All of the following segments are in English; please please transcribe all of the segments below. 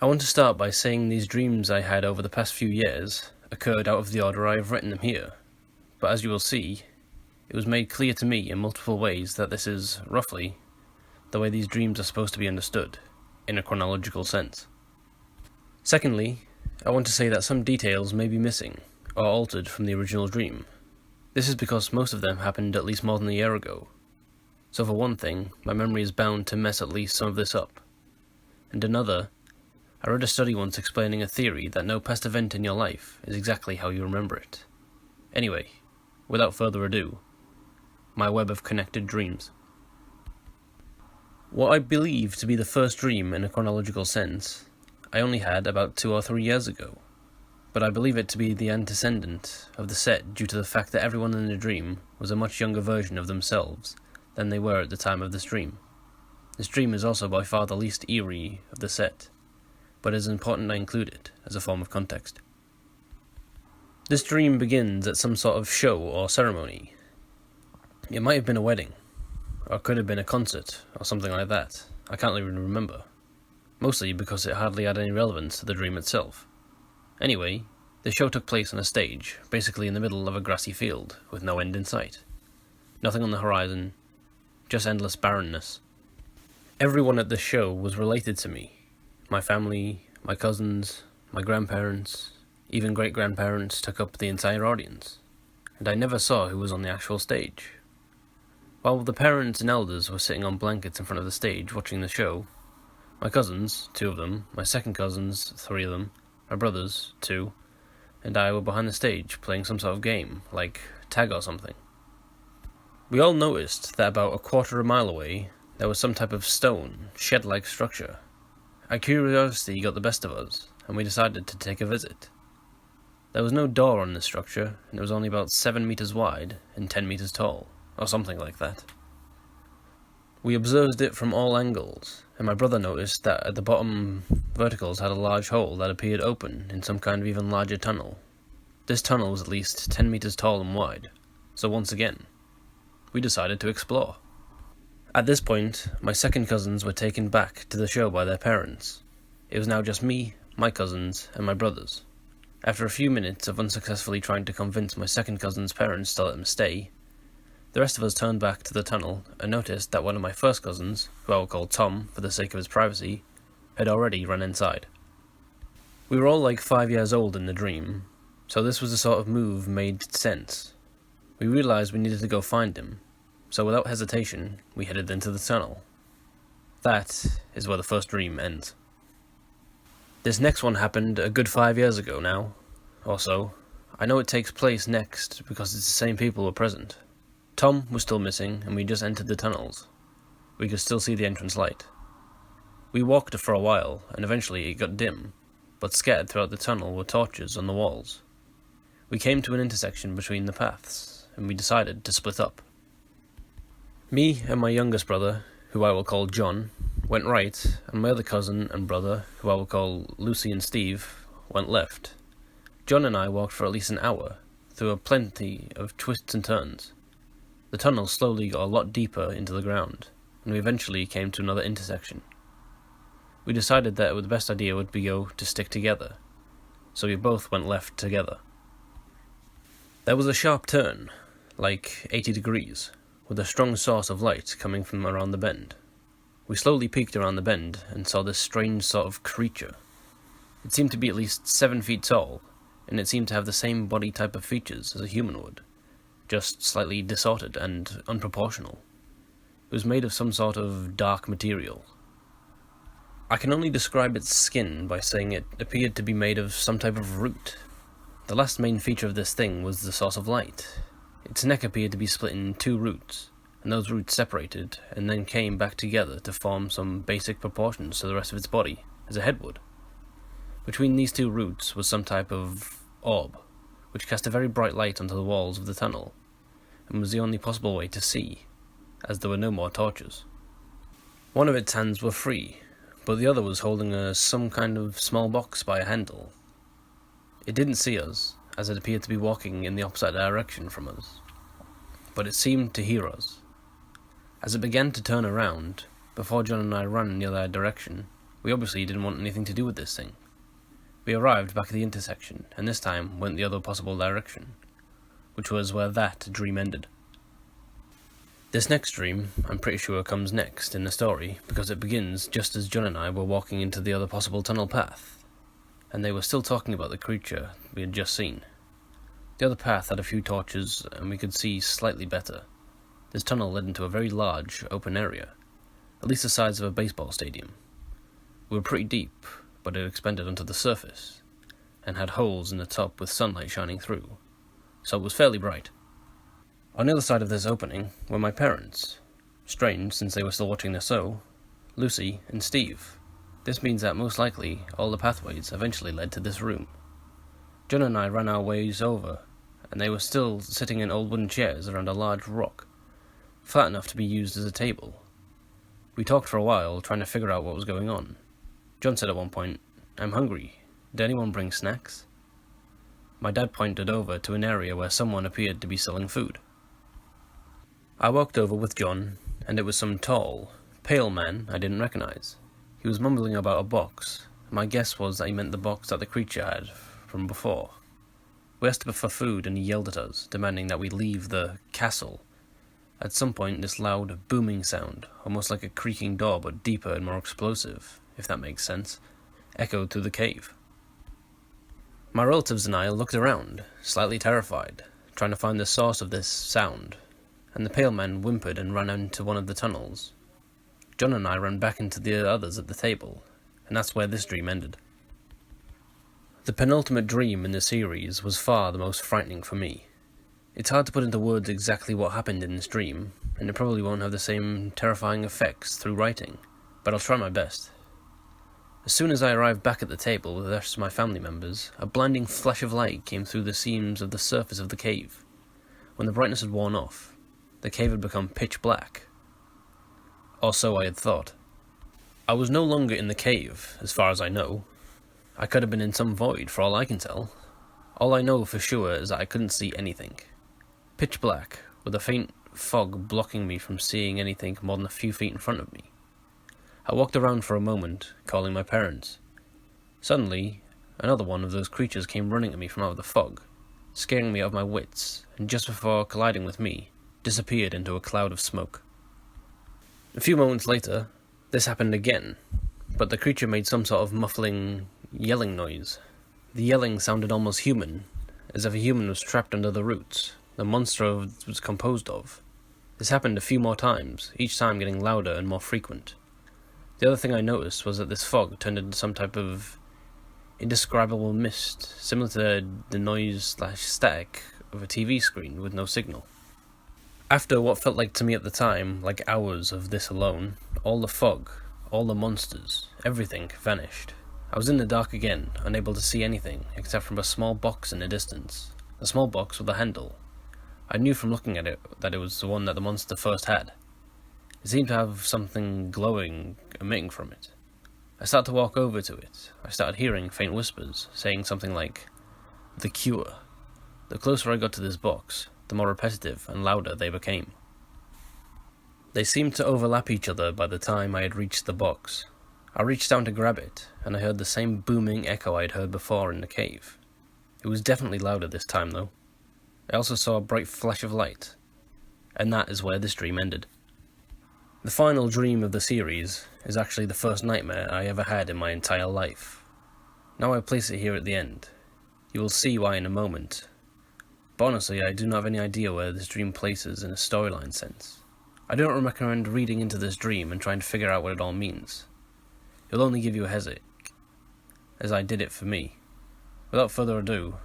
I want to start by saying these dreams I had over the past few years occurred out of the order I have written them here, but as you will see, it was made clear to me in multiple ways that this is, roughly, the way these dreams are supposed to be understood, in a chronological sense. Secondly, I want to say that some details may be missing, or altered from the original dream. This is because most of them happened at least more than a year ago. So for one thing, my memory is bound to mess at least some of this up. And another, I read a study once explaining a theory that no past event in your life is exactly how you remember it. Anyway, without further ado, my web of connected dreams. What I believe to be the first dream in a chronological sense, I only had about 2 or 3 years ago, but I believe it to be the antecedent of the set due to the fact that everyone in the dream was a much younger version of themselves than they were at the time of this dream. This dream is also by far the least eerie of the set, but it is important I include it as a form of context. This dream begins at some sort of show or ceremony. It might have been a wedding, or could have been a concert, or something like that. I can't even remember. Mostly because it hardly had any relevance to the dream itself. Anyway, the show took place on a stage, basically in the middle of a grassy field, with no end in sight. Nothing on the horizon, just endless barrenness. Everyone at the show was related to me. My family, my cousins, my grandparents, even great-grandparents took up the entire audience, and I never saw who was on the actual stage. While the parents and elders were sitting on blankets in front of the stage watching the show, my cousins, 2 of them, my second cousins, 3 of them, my brothers, 2, and I were behind the stage playing some sort of game, like tag or something. We all noticed that about 1/4 of a mile away, there was some type of stone, shed-like structure. Our curiosity got the best of us, and we decided to take a visit. There was no door on this structure, and it was only about 7 meters wide and 10 meters tall, or something like that. We observed it from all angles, and my brother noticed that at the bottom verticals had a large hole that appeared open in some kind of even larger tunnel. This tunnel was at least 10 meters tall and wide, so once again, we decided to explore. At this point, my second cousins were taken back to the show by their parents. It was now just me, my cousins, and my brothers. After a few minutes of unsuccessfully trying to convince my second cousin's parents to let them stay, the rest of us turned back to the tunnel and noticed that one of my first cousins, who I will call Tom for the sake of his privacy, had already run inside. We were all like 5 years old in the dream, so this was the sort of move made sense. We realized we needed to go find him, so without hesitation, we headed into the tunnel. That is where the first dream ends. This next one happened a good 5 years ago now, or so. I know it takes place next because it's the same people were present. Tom was still missing, and we just entered the tunnels. We could still see the entrance light. We walked for a while, and eventually it got dim, but scattered throughout the tunnel were torches on the walls. We came to an intersection between the paths, and we decided to split up. Me and my youngest brother, who I will call John, went right, and my other cousin and brother, who I will call Lucy and Steve, went left. John and I walked for at least an hour, through a plenty of twists and turns. The tunnel slowly got a lot deeper into the ground, and we eventually came to another intersection. We decided that the best idea would be to stick together, so we both went left together. There was a sharp turn, like 80 degrees, with a strong source of light coming from around the bend. We slowly peeked around the bend and saw this strange sort of creature. It seemed to be at least 7 feet tall, and it seemed to have the same body type of features as a human would, just slightly distorted and unproportional. It was made of some sort of dark material. I can only describe its skin by saying it appeared to be made of some type of root. The last main feature of this thing was the source of light. Its neck appeared to be split in 2 roots, and those roots separated and then came back together to form some basic proportions to the rest of its body, as a head would. Between these 2 roots was some type of orb, which cast a very bright light onto the walls of the tunnel, and was the only possible way to see, as there were no more torches. One of its hands were free, but the other was holding some kind of small box by a handle. It didn't see us, as it appeared to be walking in the opposite direction from us, but it seemed to hear us. As it began to turn around, before John and I ran in the other direction, We obviously didn't want anything to do with this thing. We arrived back at the intersection, and this time went the other possible direction, which was where that dream ended. This next dream, I'm pretty sure, comes next in the story, because it begins just as John and I were walking into the other possible tunnel path, and they were still talking about the creature we had just seen. The other path had a few torches, and we could see slightly better. This tunnel led into a very large, open area, at least the size of a baseball stadium. We were pretty deep, but it expanded onto the surface, and had holes in the top with sunlight shining through, so it was fairly bright. On the other side of this opening were my parents. Strange, since they were still watching the show, Lucy and Steve. This means that most likely all the pathways eventually led to this room. John and I ran our ways over, and they were still sitting in old wooden chairs around a large rock, flat enough to be used as a table. We talked for a while, trying to figure out what was going on. John said at one point, "I'm hungry. Did anyone bring snacks?" My dad pointed over to an area where someone appeared to be selling food. I walked over with John, and it was some tall, pale man I didn't recognize. He was mumbling about a box. My guess was that he meant the box that the creature had from before. We asked him for food, and he yelled at us, demanding that we leave the castle. At some point, this loud, booming sound, almost like a creaking door but deeper and more explosive, if that makes sense, echoed through the cave. My relatives and I looked around, slightly terrified, trying to find the source of this sound, and the pale man whimpered and ran into one of the tunnels. John and I ran back into the others at the table, and that's where this dream ended. The penultimate dream in the series was far the most frightening for me. It's hard to put into words exactly what happened in this dream, and it probably won't have the same terrifying effects through writing, but I'll try my best. As soon as I arrived back at the table with the rest of my family members, a blinding flash of light came through the seams of the surface of the cave. When the brightness had worn off, the cave had become pitch black. Or so I had thought. I was no longer in the cave, as far as I know. I could have been in some void, for all I can tell. All I know for sure is that I couldn't see anything. Pitch black, with a faint fog blocking me from seeing anything more than a few feet in front of me. I walked around for a moment, calling my parents. Suddenly, another one of those creatures came running at me from out of the fog, scaring me out of my wits, and just before colliding with me, disappeared into a cloud of smoke. A few moments later, this happened again, but the creature made some sort of muffling, yelling noise. The yelling sounded almost human, as if a human was trapped under the roots the monster was composed of. This happened a few more times, each time getting louder and more frequent. The other thing I noticed was that this fog turned into some type of indescribable mist, similar to the noise/static of a TV screen with no signal. After what felt like to me at the time, like hours of this alone, all the fog, all the monsters, everything vanished. I was in the dark again, unable to see anything except from a small box in the distance. A small box with a handle. I knew from looking at it that it was the one that the monster first had. It seemed to have something glowing emitting from it. I started to walk over to it. I started hearing faint whispers, saying something like, "The cure." The closer I got to this box, the more repetitive and louder they became. They seemed to overlap each other by the time I had reached the box. I reached down to grab it, and I heard the same booming echo I had heard before in the cave. It was definitely louder this time, though. I also saw a bright flash of light, and that is where this dream ended. The final dream of the series is actually the first nightmare I ever had in my entire life. Now I place it here at the end. You will see why in a moment. But honestly, I do not have any idea where this dream places in a storyline sense. I do not recommend reading into this dream and trying to figure out what it all means. It will only give you a headache, as I did it for me. Without further ado,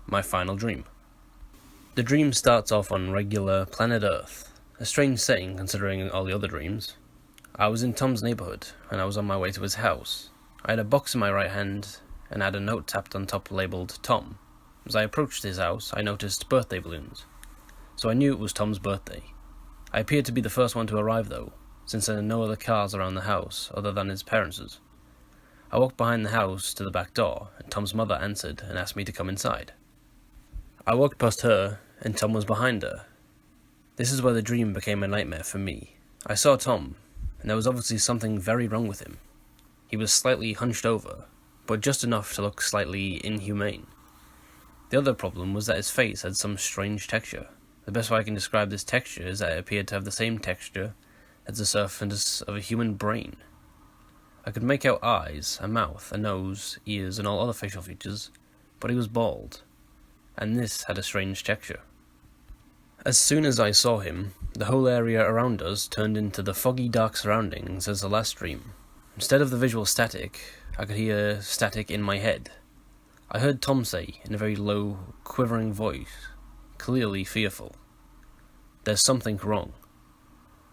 my final dream. The dream starts off on regular planet Earth, a strange setting considering all the other dreams. I was in Tom's neighborhood, and I was on my way to his house. I had a box in my right hand, and had a note tapped on top labelled Tom. As I approached his house, I noticed birthday balloons, so I knew it was Tom's birthday. I appeared to be the first one to arrive though, since there were no other cars around the house other than his parents'. I walked behind the house to the back door, and Tom's mother answered and asked me to come inside. I walked past her, and Tom was behind her. This is where the dream became a nightmare for me. I saw Tom, and there was obviously something very wrong with him. He was slightly hunched over, but just enough to look slightly inhumane. The other problem was that his face had some strange texture. The best way I can describe this texture is that it appeared to have the same texture as the surface of a human brain. I could make out eyes, a mouth, a nose, ears, and all other facial features, but he was bald, and this had a strange texture. As soon as I saw him, the whole area around us turned into the foggy dark surroundings as the last dream. Instead of the visual static, I could hear static in my head. I heard Tom say, in a very low, quivering voice, clearly fearful, "There's something wrong."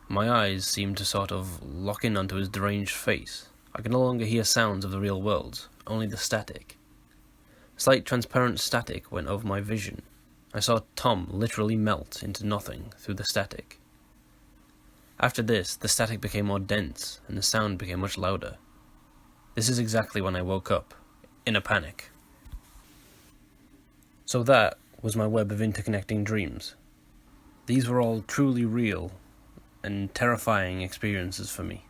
My eyes seemed to sort of lock in onto his deranged face. I could no longer hear sounds of the real world, only the static. Slight transparent static went over my vision. I saw Tom literally melt into nothing through the static. After this, the static became more dense, and the sound became much louder. This is exactly when I woke up, in a panic. So that was my web of interconnecting dreams. These were all truly real and terrifying experiences for me.